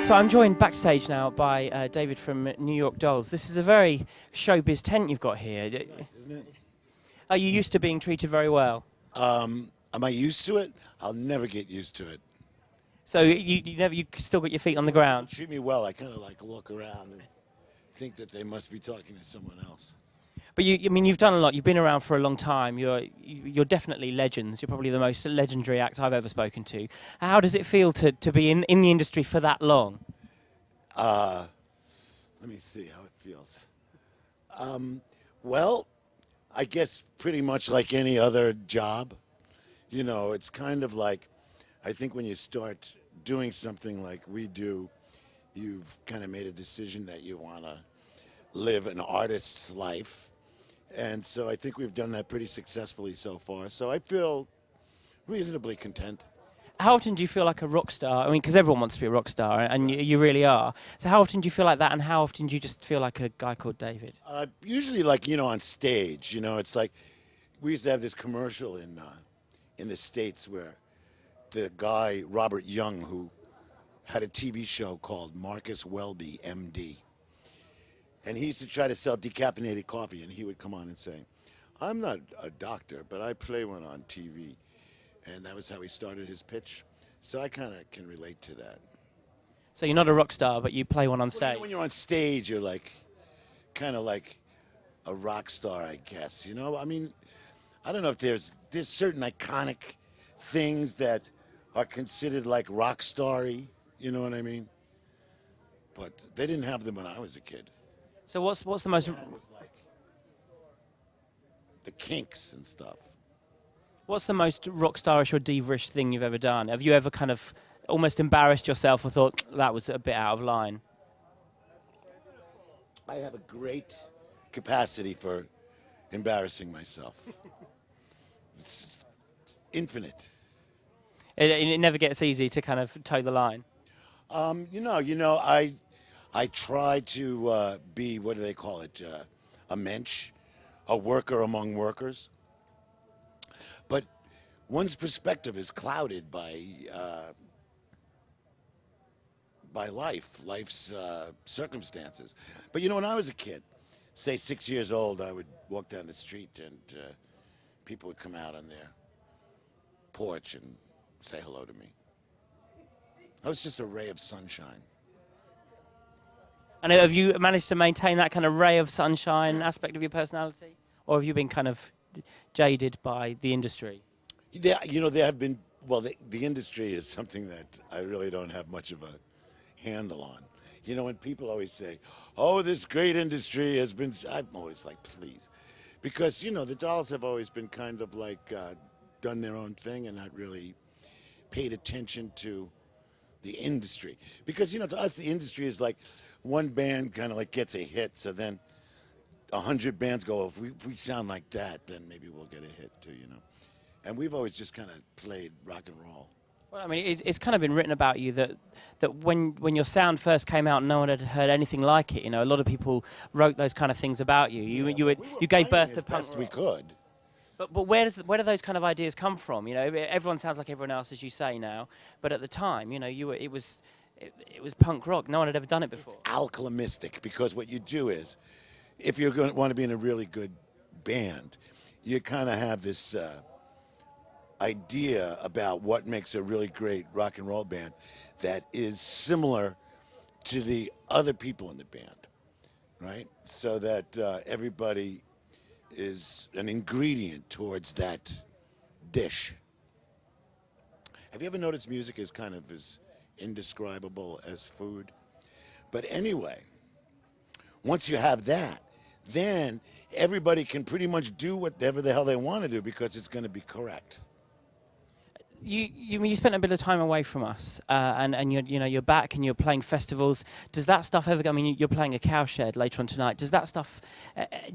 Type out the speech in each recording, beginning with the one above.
So I'm joined backstage now by David from New York Dolls. This is a very showbiz tent you've got here. Nice, isn't it? Are you used to being treated very well? Am I used to it? I'll never get used to it. So you still got your feet on the ground? Treat me well. I kind of like look around and think that they must be talking to someone else. But you've done a lot. You've been around for a long time. You're definitely legends. You're probably the most legendary act I've ever spoken to. How does it feel to be in the industry for that long? Let me see how it feels. Well, I guess pretty much like any other job. You know, it's kind of like, I think when you start doing something like we do, you've kind of made a decision that you want to live an artist's life. And so I think we've done that pretty successfully so far. So I feel reasonably content. How often do you feel like a rock star? I mean, because everyone wants to be a rock star, and you really are. So how often do you feel like that, and how often do you just feel like a guy called David? Usually, like, you know, on stage, you know, it's like we used to have this commercial in the States where the guy, Robert Young, who had a TV show called Marcus Welby, MD. And he used to try to sell decaffeinated coffee, and he would come on and say, I'm not a doctor, but I play one on TV. And that was how he started his pitch. So I kind of can relate to that. So you're not a rock star, but you play one on stage. You know, when you're on stage, you're like, kind of like a rock star, I guess. You know, I mean, I don't know if there's certain iconic things that are considered like rock starry. You know what I mean? But they didn't have them when I was a kid. So what's the most? That was like the Kinks and stuff. What's the most rock starish or diva-ish thing you've ever done? Have you ever kind of almost embarrassed yourself or thought that was a bit out of line? I have a great capacity for embarrassing myself. It's infinite. It never gets easy to kind of toe the line. You know, I try to be, what do they call it, a mensch, a worker among workers. But one's perspective is clouded by life's circumstances. But you know, when I was a kid, say 6 years old, I would walk down the street and people would come out on their porch and say hello to me. I was just a ray of sunshine. And have you managed to maintain that kind of ray of sunshine aspect of your personality? Or have you been kind of jaded by the industry? Yeah, you know, there have been, well, the industry is something that I really don't have much of a handle on. You know, when people always say, oh, this great industry has been, I'm always like, please. Because, you know, the Dolls have always been kind of like done their own thing and not really paid attention to the industry. Because, you know, to us, the industry is like one band kind of like gets a hit, so then 100 bands go, if we sound like that, then maybe we'll get a hit too, you know. And we've always just kind of played rock and roll. Well, I mean, it's kind of been written about you that when your sound first came out, no one had heard anything like it. You know, a lot of people wrote those kind of things about you. You gave birth to punk rock. We could. But where do those kind of ideas come from? You know, everyone sounds like everyone else, as you say now. But at the time, you know, it was punk rock. No one had ever done it before. It's alchemistic, because what you do is, if you're going to want to be in a really good band, you kind of have this idea about what makes a really great rock and roll band that is similar to the other people in the band, right? So that everybody is an ingredient towards that dish. Have you ever noticed music is kind of as indescribable as food? But anyway, once you have that, then everybody can pretty much do whatever the hell they want to do because it's going to be correct. You spent a bit of time away from us, and you're back and you're playing festivals. Does that stuff ever? I mean, you're playing a Cowshed later on tonight. Does that stuff?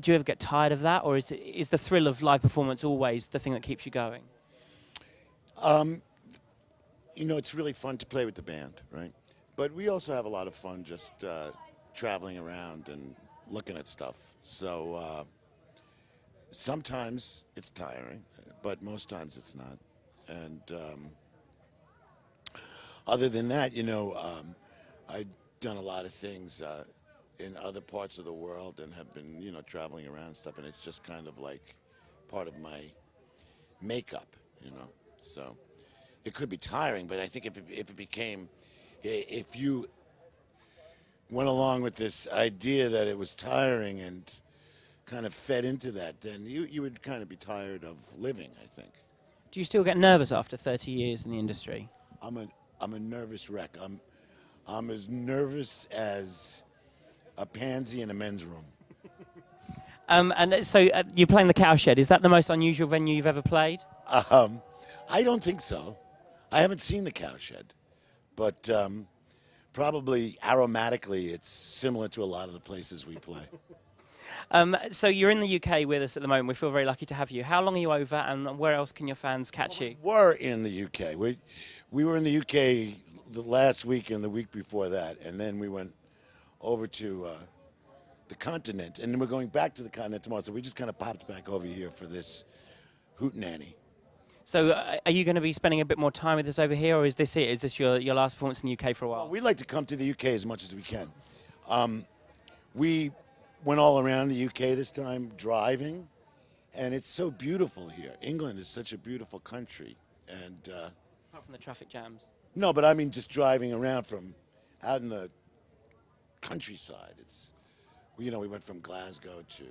Do you ever get tired of that, or is the thrill of live performance always the thing that keeps you going? You know, it's really fun to play with the band, right? But we also have a lot of fun just traveling around and looking at stuff. So sometimes it's tiring, but most times it's not. And other than that, you know, I've done a lot of things in other parts of the world and have been, traveling around and stuff, and it's just kind of like part of my makeup, So it could be tiring, but I think if you went along with this idea that it was tiring and kind of fed into that, then you would kind of be tired of living, I think. Do you still get nervous after 30 years in the industry? I'm a nervous wreck. I'm as nervous as a pansy in a men's room. And so you're playing the Cowshed. Is that the most unusual venue you've ever played? I don't think so. I haven't seen the Cowshed, but probably aromatically it's similar to a lot of the places we play. So you're in the UK with us at the moment. We feel very lucky to have you. How long are you over, and where else can your fans catch you? We were in the UK. We were in the UK the last week and the week before that, and then we went over to the continent, and then we're going back to the continent tomorrow. So we just kind of popped back over here for this hootenanny. So are you going to be spending a bit more time with us over here, or is this it? Is this your last performance in the UK for a while? Well, we'd like to come to the UK as much as we can. We went all around the UK this time driving, and it's so beautiful here. England is such a beautiful country. And apart from the traffic jams. no, but I mean just driving around from out in the countryside. We went from Glasgow to,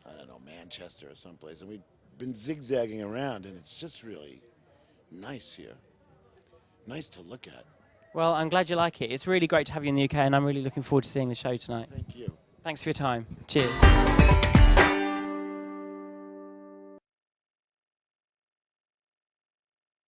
I don't know, Manchester or someplace, and we've been zigzagging around, and it's just really nice here. Nice to look at. Well, I'm glad you like it. It's really great to have you in the UK, and I'm really looking forward to seeing the show tonight. Thank you. Thanks for your time. Cheers.